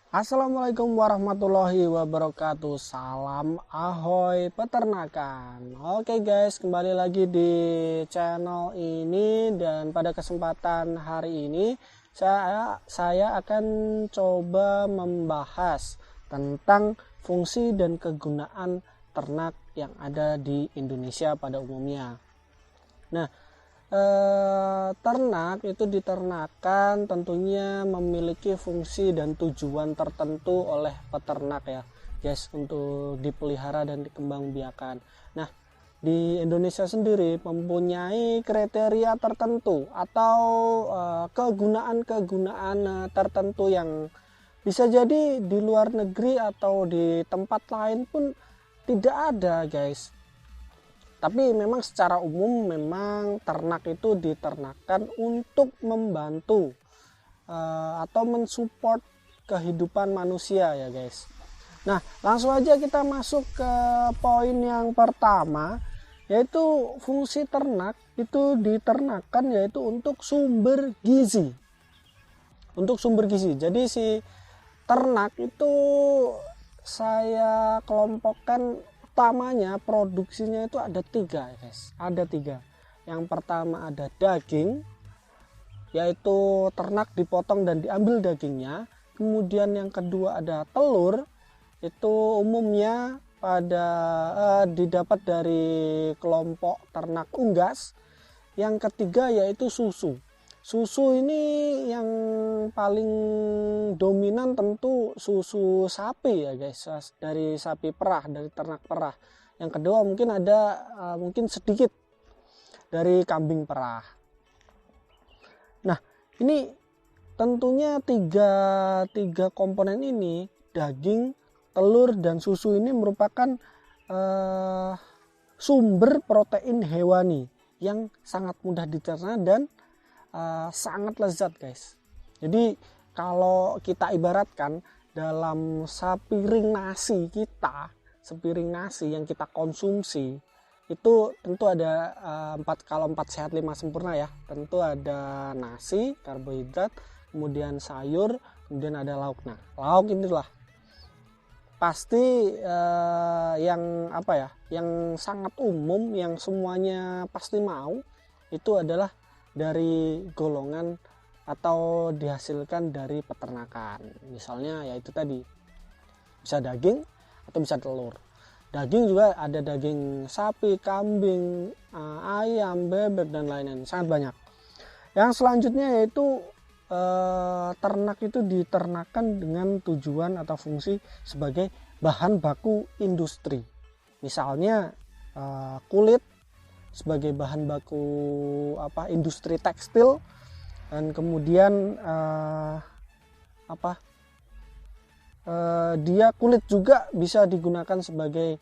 Assalamualaikum warahmatullahi wabarakatuh. Salam ahoy peternakan. Oke guys, kembali lagi di channel ini, dan pada kesempatan hari ini saya akan coba membahas tentang fungsi dan kegunaan ternak yang ada di Indonesia pada umumnya. Nah, ternak itu diternakan tentunya memiliki fungsi dan tujuan tertentu oleh peternak ya guys, untuk dipelihara dan dikembangbiakan. Nah, di Indonesia sendiri mempunyai kriteria tertentu atau kegunaan-kegunaan tertentu yang bisa jadi di luar negeri atau di tempat lain pun tidak ada guys. Tapi memang secara umum memang ternak itu diternakan untuk membantu atau mensupport kehidupan manusia ya guys. Nah, langsung aja kita masuk ke poin yang pertama, yaitu fungsi ternak itu diternakan yaitu untuk sumber gizi. Untuk sumber gizi. Jadi si ternak itu saya kelompokkan utamanya, produksinya itu ada tiga guys, ada tiga. Yang pertama ada daging, yaitu ternak dipotong dan diambil dagingnya. Kemudian yang kedua ada telur, itu umumnya didapat dari kelompok ternak unggas. Yang ketiga yaitu susu. Susu ini yang paling dominan tentu susu sapi ya guys, dari sapi perah, dari ternak perah. Yang kedua mungkin ada mungkin sedikit dari kambing perah. Nah, ini tentunya tiga komponen ini, daging, telur, dan susu ini merupakan sumber protein hewani yang sangat mudah dicerna dan sangat lezat guys. Jadi kalau kita ibaratkan dalam sepiring nasi sepiring nasi yang kita konsumsi itu tentu ada kalau 4 sehat 5 sempurna ya. Tentu ada nasi, karbohidrat, kemudian sayur, kemudian ada lauk. Nah, lauk inilah pasti yang sangat umum, yang semuanya pasti mau, itu adalah dari golongan atau dihasilkan dari peternakan. Misalnya yaitu tadi bisa daging atau bisa telur. Daging juga ada daging sapi, kambing, ayam, bebek, dan lain-lain, sangat banyak. Yang selanjutnya yaitu ternak itu diternakan dengan tujuan atau fungsi sebagai bahan baku industri. Misalnya kulit sebagai bahan baku industri tekstil, dan kemudian dia kulit juga bisa digunakan sebagai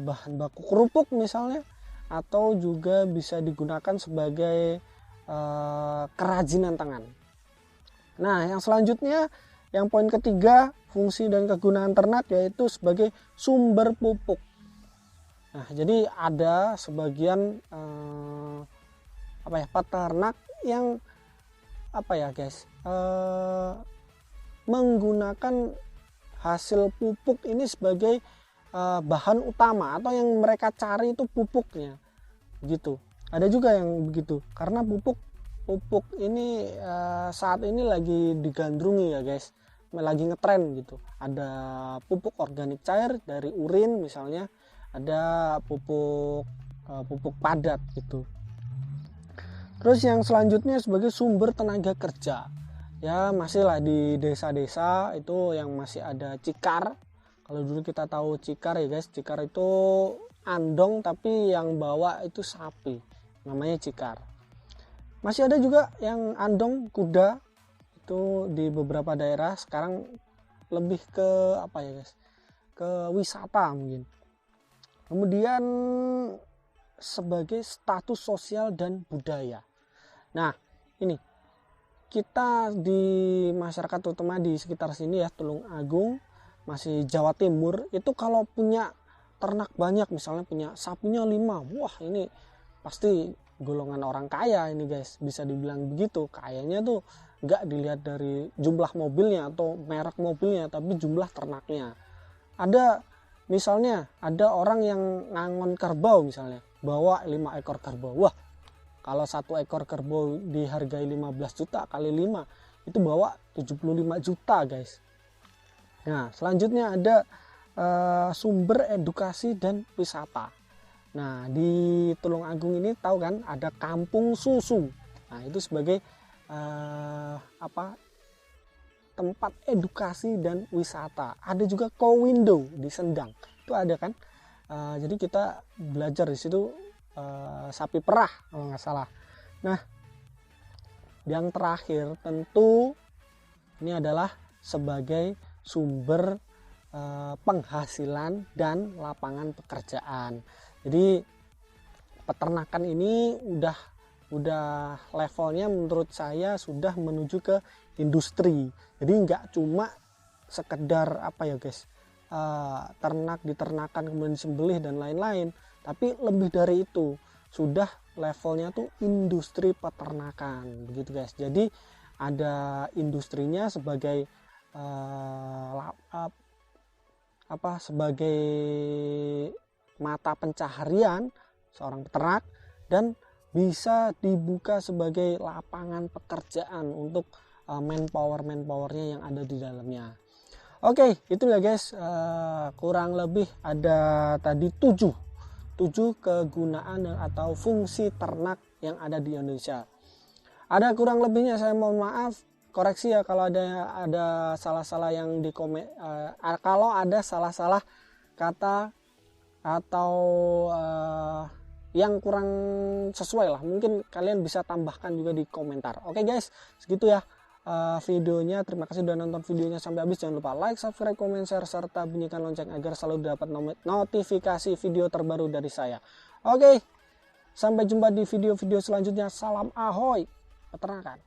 bahan baku kerupuk misalnya, atau juga bisa digunakan sebagai kerajinan tangan. Nah, yang selanjutnya, yang poin ketiga, fungsi dan kegunaan ternak yaitu sebagai sumber pupuk. Nah, jadi ada sebagian peternak yang menggunakan hasil pupuk ini sebagai bahan utama, atau yang mereka cari itu pupuknya gitu. Ada juga yang begitu, karena pupuk ini saat ini lagi digandrungi ya guys, lagi ngetren gitu. Ada pupuk organik cair dari urin misalnya, ada pupuk padat gitu. Terus yang selanjutnya sebagai sumber tenaga kerja, ya masih lah di desa-desa itu yang masih ada cikar. Kalau dulu kita tahu cikar ya guys, cikar itu andong tapi yang bawa itu sapi, namanya cikar. Masih ada juga yang andong kuda, itu di beberapa daerah sekarang lebih ke ke wisata mungkin. Kemudian sebagai status sosial dan budaya. Nah, ini kita di masyarakat, terutama di sekitar sini ya, Tulung Agung, masih Jawa Timur, itu kalau punya ternak banyak, misalnya punya sapinya 5, wah ini pasti golongan orang kaya ini guys, bisa dibilang begitu. Kayaknya tuh nggak dilihat dari jumlah mobilnya atau merek mobilnya, tapi jumlah ternaknya. Ada misalnya ada orang yang ngangon kerbau misalnya, bawa 5 ekor kerbau. Wah, kalau 1 ekor kerbau dihargai 15 juta kali 5 itu bawa 75 juta guys. Nah selanjutnya ada sumber edukasi dan wisata. Nah di Tulungagung ini tahu kan ada kampung susu. Nah itu sebagai tempat edukasi dan wisata. Ada juga Co-window di Sendang, itu ada kan. Jadi kita belajar di situ sapi perah kalau nggak salah. Nah yang terakhir tentu ini adalah sebagai sumber penghasilan dan lapangan pekerjaan. Jadi peternakan ini udah levelnya menurut saya sudah menuju ke industri. Jadi nggak cuma sekedar ternak diternakan kemudian disembelih dan lain-lain, tapi lebih dari itu, sudah levelnya tuh industri peternakan begitu guys. Jadi ada industrinya sebagai sebagai mata pencaharian seorang peternak, dan bisa dibuka sebagai lapangan pekerjaan untuk manpowernya yang ada di dalamnya. Oke, itu ya guys, kurang lebih ada tadi 7 kegunaan atau fungsi ternak yang ada di Indonesia. Ada kurang lebihnya saya mohon maaf, koreksi ya kalau ada salah-salah yang di komen, kalau ada salah-salah kata atau yang kurang sesuai lah, mungkin kalian bisa tambahkan juga di komentar. Oke guys, segitu ya videonya. Terima kasih sudah nonton videonya sampai habis. Jangan lupa like, subscribe, komen, share, serta bunyikan lonceng agar selalu dapat notifikasi video terbaru dari saya. Oke, sampai jumpa di video-video selanjutnya. Salam ahoy peternakan.